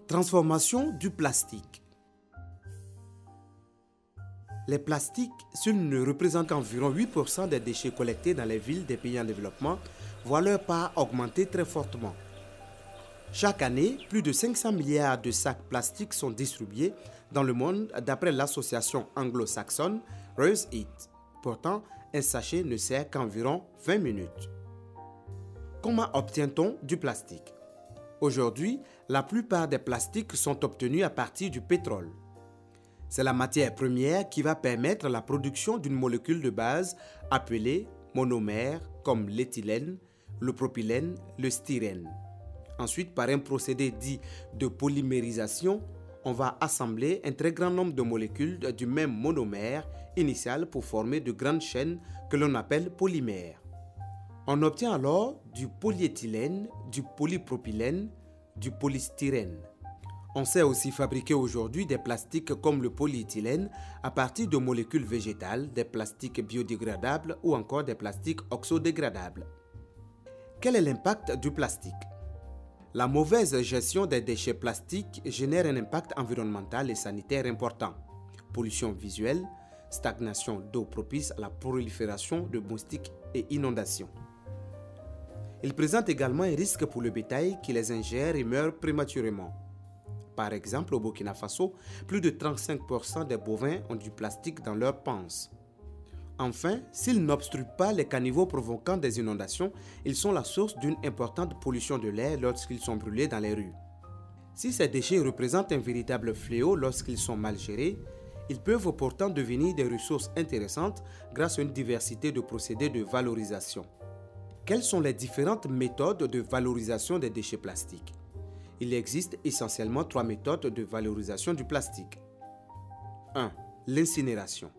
Transformation du plastique. Les plastiques, s'ils ne représentent qu'environ 8% des déchets collectés dans les villes des pays en développement, voient leur part augmenter très fortement. Chaque année, plus de 500 milliards de sacs plastiques sont distribués dans le monde d'après l'association anglo-saxonne Reuse It. Pourtant, un sachet ne sert qu'environ 20 minutes. Comment obtient-on du plastique? Aujourd'hui, la plupart des plastiques sont obtenus à partir du pétrole. C'est la matière première qui va permettre la production d'une molécule de base appelée monomère comme l'éthylène, le propylène, le styrène. Ensuite, par un procédé dit de polymérisation, on va assembler un très grand nombre de molécules du même monomère initial pour former de grandes chaînes que l'on appelle polymères. On obtient alors du polyéthylène, du polypropylène, du polystyrène. On sait aussi fabriquer aujourd'hui des plastiques comme le polyéthylène à partir de molécules végétales, des plastiques biodégradables ou encore des plastiques oxodégradables. Quel est l'impact du plastique? La mauvaise gestion des déchets plastiques génère un impact environnemental et sanitaire important. Pollution visuelle, stagnation d'eau propice à la prolifération de moustiques et inondations. Ils présentent également un risque pour le bétail qui les ingère et meurt prématurément. Par exemple, au Burkina Faso, plus de 35% des bovins ont du plastique dans leurs panses. Enfin, s'ils n'obstruent pas les caniveaux provoquant des inondations, ils sont la source d'une importante pollution de l'air lorsqu'ils sont brûlés dans les rues. Si ces déchets représentent un véritable fléau lorsqu'ils sont mal gérés, ils peuvent pourtant devenir des ressources intéressantes grâce à une diversité de procédés de valorisation. Quelles sont les différentes méthodes de valorisation des déchets plastiques? Il existe essentiellement 3 méthodes de valorisation du plastique. 1. L'incinération.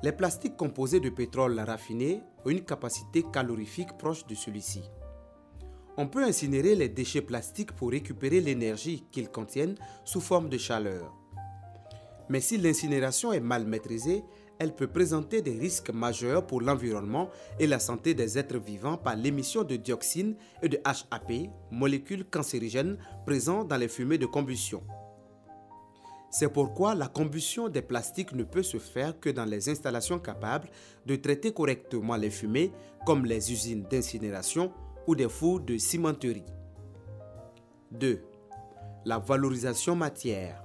Les plastiques composés de pétrole raffiné ont une capacité calorifique proche de celui-ci. On peut incinérer les déchets plastiques pour récupérer l'énergie qu'ils contiennent sous forme de chaleur. Mais si l'incinération est mal maîtrisée, elle peut présenter des risques majeurs pour l'environnement et la santé des êtres vivants par l'émission de dioxine et de HAP, molécules cancérigènes présentes dans les fumées de combustion. C'est pourquoi la combustion des plastiques ne peut se faire que dans les installations capables de traiter correctement les fumées, comme les usines d'incinération ou des fours de cimenterie. 2. La valorisation matière.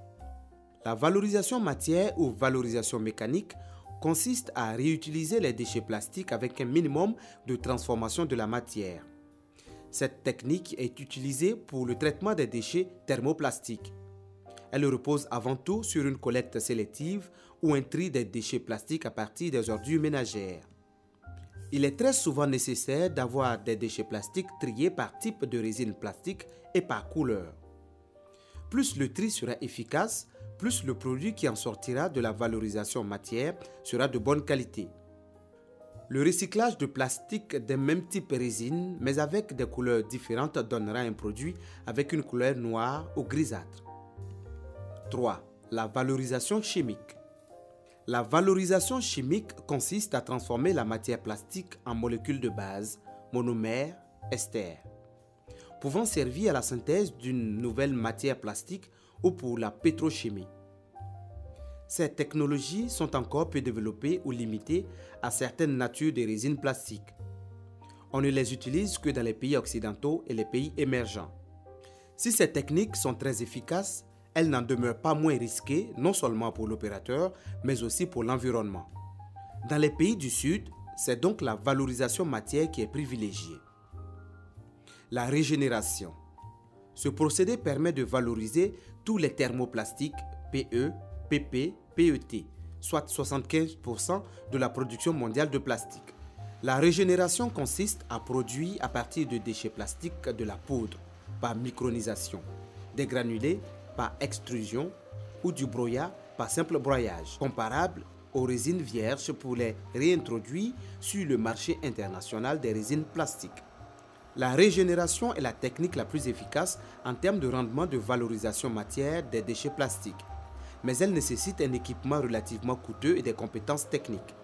La valorisation matière ou valorisation mécanique consiste à réutiliser les déchets plastiques avec un minimum de transformation de la matière. Cette technique est utilisée pour le traitement des déchets thermoplastiques. Elle repose avant tout sur une collecte sélective ou un tri des déchets plastiques à partir des ordures ménagères. Il est très souvent nécessaire d'avoir des déchets plastiques triés par type de résine plastique et par couleur. Plus le tri sera efficace, plus le produit qui en sortira de la valorisation matière sera de bonne qualité. Le recyclage de plastique d'un même type résine, mais avec des couleurs différentes, donnera un produit avec une couleur noire ou grisâtre. 3. La valorisation chimique. La valorisation chimique consiste à transformer la matière plastique en molécules de base, monomères, esters, pouvant servir à la synthèse d'une nouvelle matière plastique ou pour la pétrochimie. Ces technologies sont encore peu développées ou limitées à certaines natures de résines plastiques. On ne les utilise que dans les pays occidentaux et les pays émergents. Si ces techniques sont très efficaces, elles n'en demeurent pas moins risquées, non seulement pour l'opérateur, mais aussi pour l'environnement. Dans les pays du Sud, c'est donc la valorisation matière qui est privilégiée. La régénération. Ce procédé permet de valoriser tous les thermoplastiques PE, PP, PET, soit 75% de la production mondiale de plastique. La régénération consiste à produire à partir de déchets plastiques de la poudre par micronisation, des granulés par extrusion ou du broyat par simple broyage, comparable aux résines vierges pour les réintroduire sur le marché international des résines plastiques. La régénération est la technique la plus efficace en termes de rendement de valorisation matière des déchets plastiques, mais elle nécessite un équipement relativement coûteux et des compétences techniques.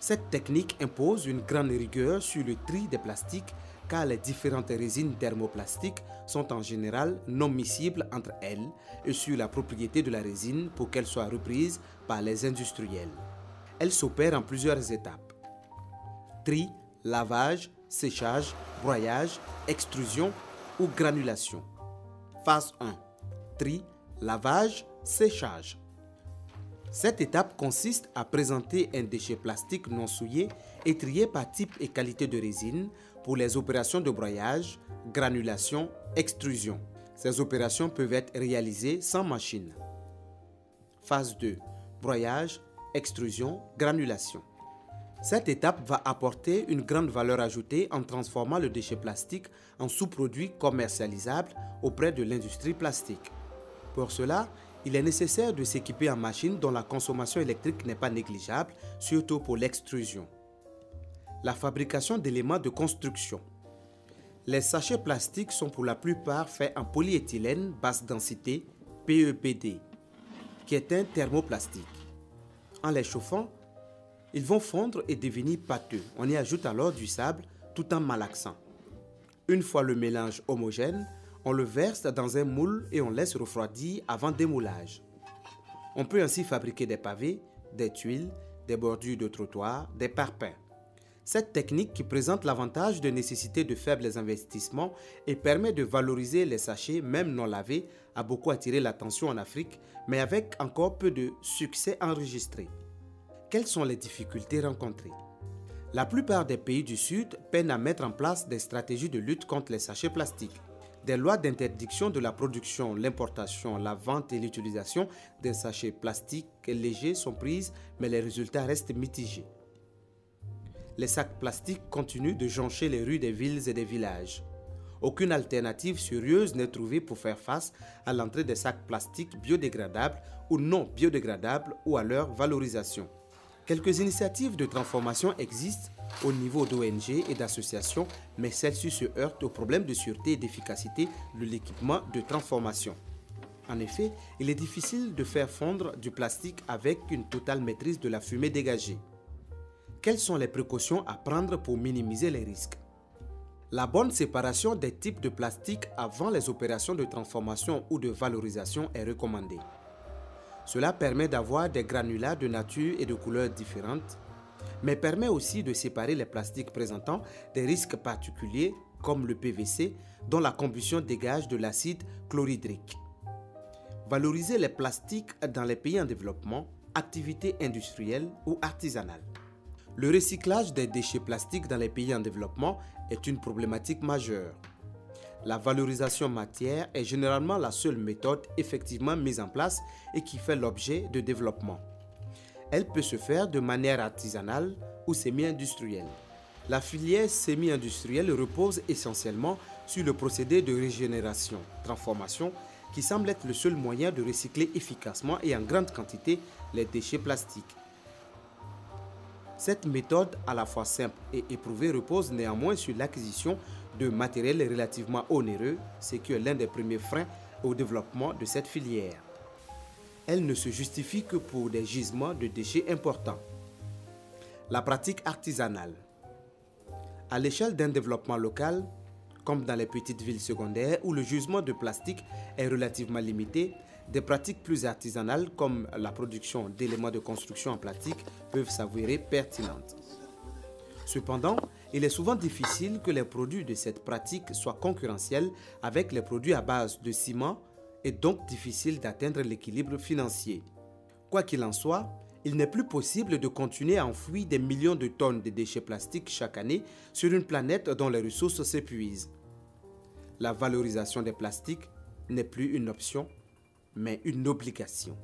Cette technique impose une grande rigueur sur le tri des plastiques car les différentes résines thermoplastiques sont en général non miscibles entre elles et sur la propriété de la résine pour qu'elle soit reprise par les industriels. Elle s'opère en plusieurs étapes. Tri, lavage, séchage, broyage, extrusion ou granulation. Phase 1. Tri, lavage, séchage. Cette étape consiste à présenter un déchet plastique non souillé et trié par type et qualité de résine pour les opérations de broyage, granulation, extrusion. Ces opérations peuvent être réalisées sans machine. Phase 2. Broyage, extrusion, granulation. Cette étape va apporter une grande valeur ajoutée en transformant le déchet plastique en sous-produit commercialisable auprès de l'industrie plastique. Pour cela, il est nécessaire de s'équiper en machines dont la consommation électrique n'est pas négligeable, surtout pour l'extrusion. La fabrication d'éléments de construction. Les sachets plastiques sont pour la plupart faits en polyéthylène basse densité, PEPD, qui est un thermoplastique. En les chauffant, ils vont fondre et devenir pâteux. On y ajoute alors du sable tout en malaxant. Une fois le mélange homogène, on le verse dans un moule et on laisse refroidir avant démoulage. On peut ainsi fabriquer des pavés, des tuiles, des bordures de trottoirs, des parpaings. Cette technique qui présente l'avantage de nécessiter de faibles investissements et permet de valoriser les sachets même non lavés a beaucoup attiré l'attention en Afrique, mais avec encore peu de succès enregistrés. Quelles sont les difficultés rencontrées? La plupart des pays du Sud peinent à mettre en place des stratégies de lutte contre les sachets plastiques. Des lois d'interdiction de la production, l'importation, la vente et l'utilisation des sachets plastiques légers sont prises, mais les résultats restent mitigés. Les sacs plastiques continuent de joncher les rues des villes et des villages. Aucune alternative sérieuse n'est trouvée pour faire face à l'entrée des sacs plastiques biodégradables ou non biodégradables ou à leur valorisation. Quelques initiatives de transformation existent au niveau d'ONG et d'associations, mais celles-ci se heurtent aux problèmes de sûreté et d'efficacité de l'équipement de transformation. En effet, il est difficile de faire fondre du plastique avec une totale maîtrise de la fumée dégagée. Quelles sont les précautions à prendre pour minimiser les risques? La bonne séparation des types de plastique avant les opérations de transformation ou de valorisation est recommandée. Cela permet d'avoir des granulats de nature et de couleurs différentes, mais permet aussi de séparer les plastiques présentant des risques particuliers comme le PVC dont la combustion dégage de l'acide chlorhydrique. Valoriser les plastiques dans les pays en développement, activités industrielles ou artisanales. Le recyclage des déchets plastiques dans les pays en développement est une problématique majeure. La valorisation matière est généralement la seule méthode effectivement mise en place et qui fait l'objet de développement. Elle peut se faire de manière artisanale ou semi-industrielle. La filière semi-industrielle repose essentiellement sur le procédé de régénération, transformation, qui semble être le seul moyen de recycler efficacement et en grande quantité les déchets plastiques. Cette méthode à la fois simple et éprouvée repose néanmoins sur l'acquisition de matériel relativement onéreux, ce qui est l'un des premiers freins au développement de cette filière. Elle ne se justifie que pour des gisements de déchets importants. La pratique artisanale. À l'échelle d'un développement local, comme dans les petites villes secondaires où le gisement de plastique est relativement limité, des pratiques plus artisanales comme la production d'éléments de construction en plastique peuvent s'avérer pertinentes. Cependant, il est souvent difficile que les produits de cette pratique soient concurrentiels avec les produits à base de ciment et donc difficile d'atteindre l'équilibre financier. Quoi qu'il en soit, il n'est plus possible de continuer à enfouir des millions de tonnes de déchets plastiques chaque année sur une planète dont les ressources s'épuisent. La valorisation des plastiques n'est plus une option, mais une obligation.